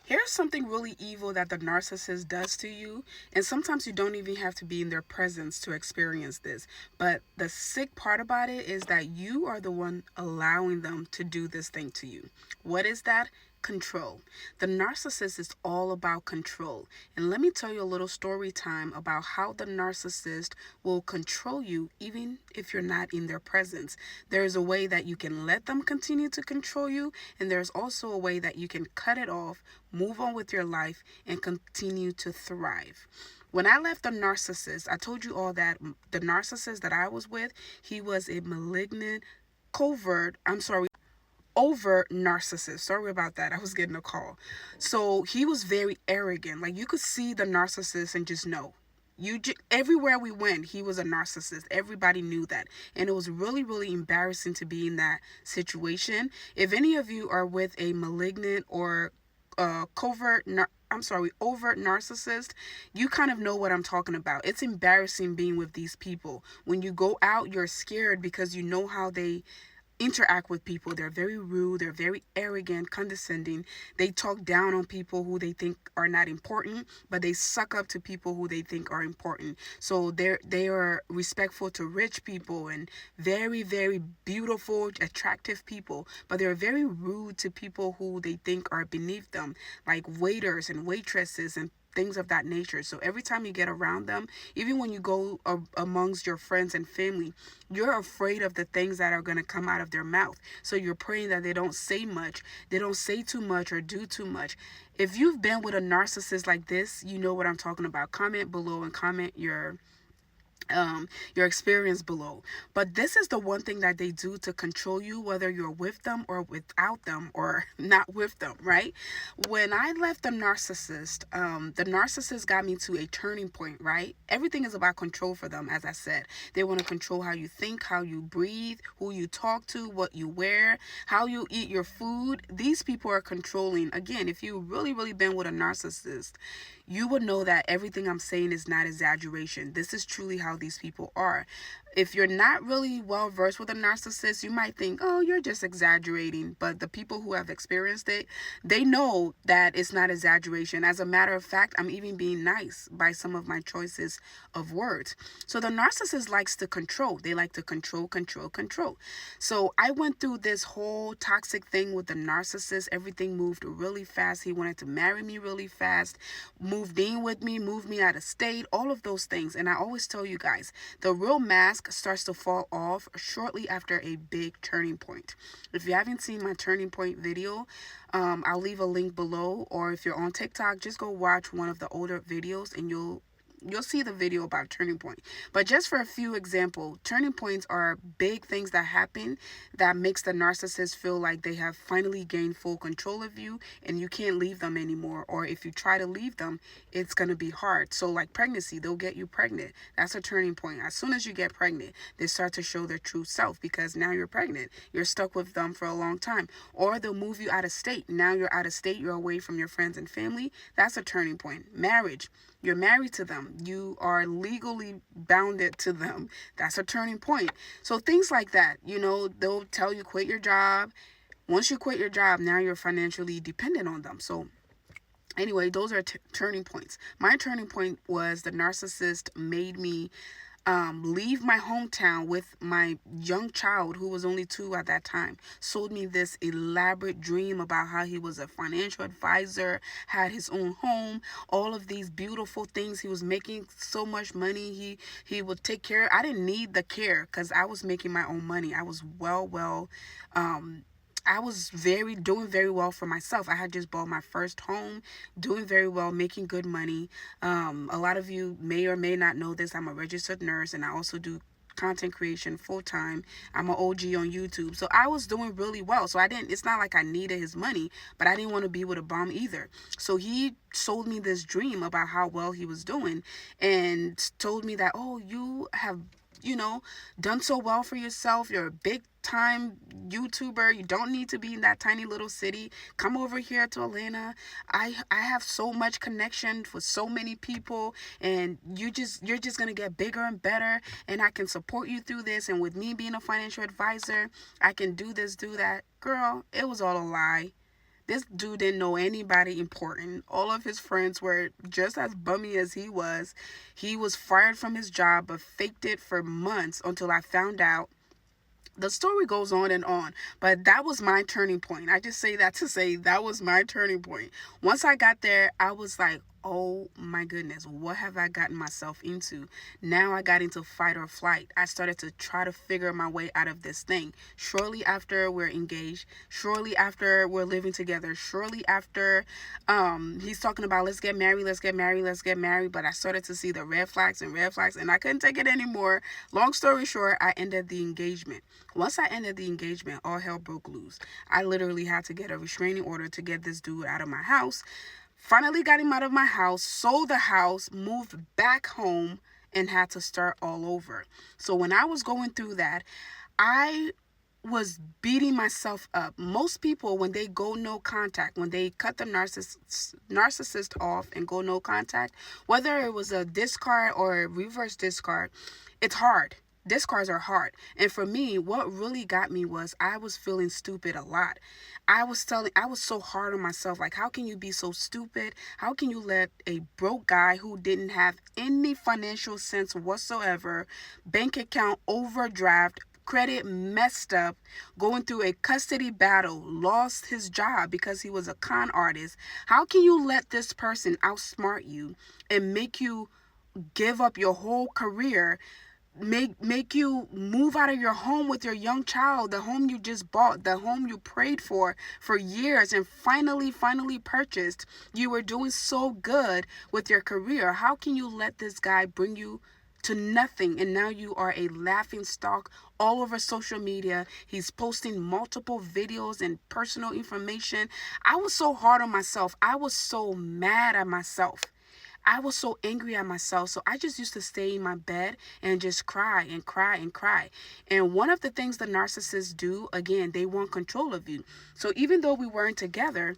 Here's something really evil that the narcissist does to you, and sometimes you don't even have to be in their presence to experience this. But the sick part about it is that you are the one allowing them to do this thing to you. What is that? Control. The narcissist is all about control. And let me tell you a little story time about how the narcissist will control you even if you're not in their presence. There is a way that you can let them continue to control you, and there's also a way that you can cut it off, move on with your life, and continue to thrive. When I left the narcissist, I told you all that the narcissist that I was with, he was a malignant, overt narcissist. Sorry about that. I was getting a call. So he was very arrogant. Like, you could see the narcissist and just know. Everywhere we went, he was a narcissist. Everybody knew that, and it was really, really embarrassing to be in that situation. If any of you are with a malignant or overt narcissist, you kind of know what I'm talking about. It's embarrassing being with these people. When you go out, you're scared because you know how they interact with people. They're very rude, they're very arrogant, condescending. They talk down on people who they think are not important, but they suck up to people who they think are important. So they are respectful to rich people and very, very beautiful, attractive people, but they're very rude to people who they think are beneath them, like waiters and waitresses and things of that nature. So every time you get around them, even when you go amongst your friends and family, you're afraid of the things that are going to come out of their mouth. So you're praying that they don't say much, they don't say too much or do too much. If you've been with a narcissist like this, you know what I'm talking about. Comment below and comment your experience below. But this is the one thing that they do to control you, whether you're with them or without them or not with them, right? When I left the narcissist got me to a turning point, right? Everything is about control for them. As I said, they want to control how you think, how you breathe, who you talk to, what you wear, how you eat your food. These people are controlling. Again, if you've really, really been with a narcissist, you would know that everything I'm saying is not exaggeration. This is truly how these people are. If you're not really well versed with a narcissist, you might think, oh, you're just exaggerating. But the people who have experienced it, they know that it's not exaggeration. As a matter of fact, I'm even being nice by some of my choices of words. So the narcissist likes to control. They like to control, control, control. So I went through this whole toxic thing with the narcissist. Everything moved really fast. He wanted to marry me really fast, moved in with me, moved me out of state, all of those things. And I always tell you guys, the real mask starts to fall off shortly after a big turning point. If you haven't seen my turning point video, I'll leave a link below, or if you're on TikTok, just go watch one of the older videos and you'll see the video about turning point. But just for a few examples, turning points are big things that happen that makes the narcissist feel like they have finally gained full control of you and you can't leave them anymore. Or if you try to leave them, it's going to be hard. So like pregnancy, they'll get you pregnant. That's a turning point. As soon as you get pregnant, they start to show their true self because now you're pregnant. You're stuck with them for a long time. Or they'll move you out of state. Now you're out of state. You're away from your friends and family. That's a turning point. Marriage. You're married to them. You are legally bounded to them. That's a turning point. So things like that, they'll tell you quit your job. Once you quit your job, now you're financially dependent on them. So anyway, those are turning points. My turning point was the narcissist made me leave my hometown with my young child who was only 2 at that time. Sold me this elaborate dream about how he was a financial advisor, had his own home, all of these beautiful things. He was making so much money. He would take care. I didn't need the care because I was making my own money. I was I was doing very well for myself. I had just bought my first home, doing very well, making good money. A lot of you may or may not know this. I'm a registered nurse and I also do content creation full time. I'm an OG on YouTube. So I was doing really well. So it's not like I needed his money, but I didn't want to be with a bum either. So he sold me this dream about how well he was doing and told me that, oh, you have done so well for yourself. You're a big time YouTuber. You don't need to be in that tiny little city. Come over here to Atlanta. I have so much connection with so many people and you're just going to get bigger and better and I can support you through this. And with me being a financial advisor, I can do this, do that. Girl, it was all a lie. This dude didn't know anybody important. All of his friends were just as bummy as he was. He was fired from his job, but faked it for months until I found out. The story goes on and on, but that was my turning point. I just say that to say that was my turning point. Once I got there, I was like, oh my goodness, what have I gotten myself into? Now I got into fight or flight. I started to try to figure my way out of this thing. Shortly after we're engaged, shortly after we're living together, shortly after he's talking about let's get married, let's get married, let's get married. But I started to see the red flags and I couldn't take it anymore. Long story short, I ended the engagement. Once I ended the engagement, all hell broke loose. I literally had to get a restraining order to get this dude out of my house. Finally got him out of my house, sold the house, moved back home, and had to start all over. So when I was going through that, I was beating myself up. Most people, when they go no contact, when they cut the narcissist off and go no contact, whether it was a discard or a reverse discard, it's hard. Discards are hard. And for me, what really got me was I was feeling stupid a lot. I was so hard on myself. Like, how can you be so stupid? How can you let a broke guy who didn't have any financial sense whatsoever, bank account overdraft, credit messed up, going through a custody battle, lost his job because he was a con artist. How can you let this person outsmart you and make you give up your whole career, make you move out of your home with your young child, the home you just bought, the home you prayed for years and finally purchased? You were doing so good with your career. How can you let this guy bring you to nothing, and now you are a laughing stock all over social media? He's posting multiple videos and personal information. I was so hard on myself. I was so mad at myself. I was so angry at myself. So I just used to stay in my bed and just cry and cry and cry. And one of the things the narcissists do, again, they want control of you. So even though we weren't together,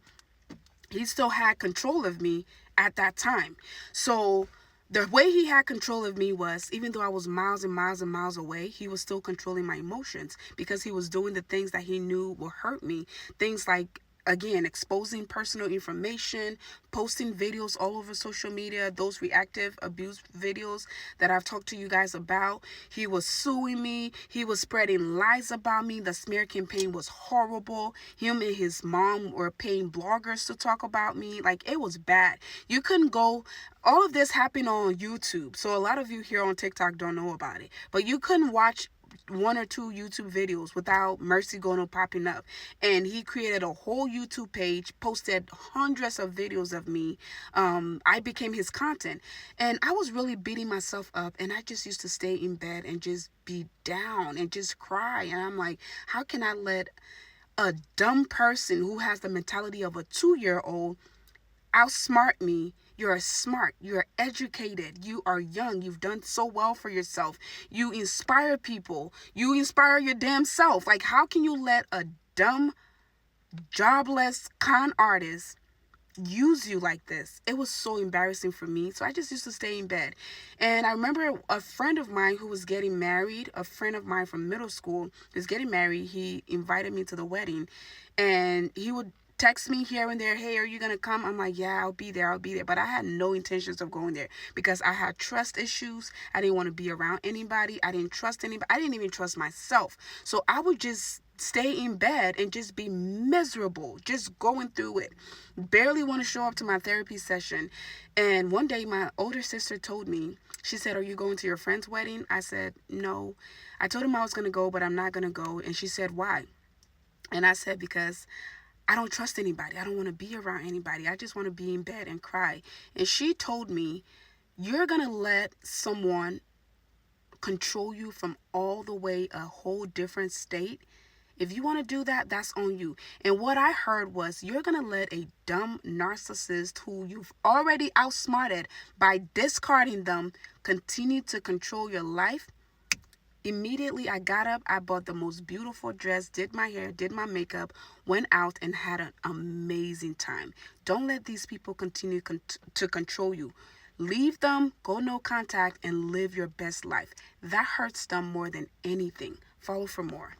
he still had control of me at that time. So the way he had control of me was, even though I was miles and miles and miles away, he was still controlling my emotions because he was doing the things that he knew would hurt me. Things like, again, exposing personal information, posting videos all over social media, those reactive abuse videos that I've talked to you guys about. He was suing me. He was spreading lies about me. The smear campaign was horrible. Him and his mom were paying bloggers to talk about me. Like, it was bad. You couldn't go. All of this happened on YouTube. So a lot of you here on TikTok don't know about it. But you couldn't watch one or two YouTube videos without Mercy Gono popping up. And he created a whole YouTube page, posted hundreds of videos of me. I became his content. And I was really beating myself up. And I just used to stay in bed and just be down and just cry. And I'm like, how can I let a dumb person who has the mentality of a 2-year-old outsmart me? You're smart, you're educated, you are young, you've done so well for yourself, you inspire people, you inspire your damn self. Like, how can you let a dumb, jobless con artist use you like this? It was so embarrassing for me. So I just used to stay in bed. And I remember a friend of mine who was getting married, a friend of mine from middle school was getting married. He invited me to the wedding, and he would text me here and there, hey, are you gonna come? I'm like, yeah, I'll be there. But I had no intentions of going there because I had trust issues. I didn't want to be around anybody. I didn't trust anybody. I didn't even trust myself. So I would just stay in bed and just be miserable, just going through it. Barely want to show up to my therapy session. And one day my older sister told me, she said, are you going to your friend's wedding? I said, no. I told him I was going to go, but I'm not going to go. And she said, why? And I said, because I don't trust anybody. I don't want to be around anybody. I just want to be in bed and cry. And she told me, you're going to let someone control you from all the way a whole different state? If you want to do that, that's on you. And what I heard was, you're going to let a dumb narcissist who you've already outsmarted by discarding them continue to control your life? Immediately, I got up, I bought the most beautiful dress, did my hair, did my makeup, went out and had an amazing time. Don't let these people continue to control you. Leave them, go no contact, and live your best life. That hurts them more than anything. Follow for more.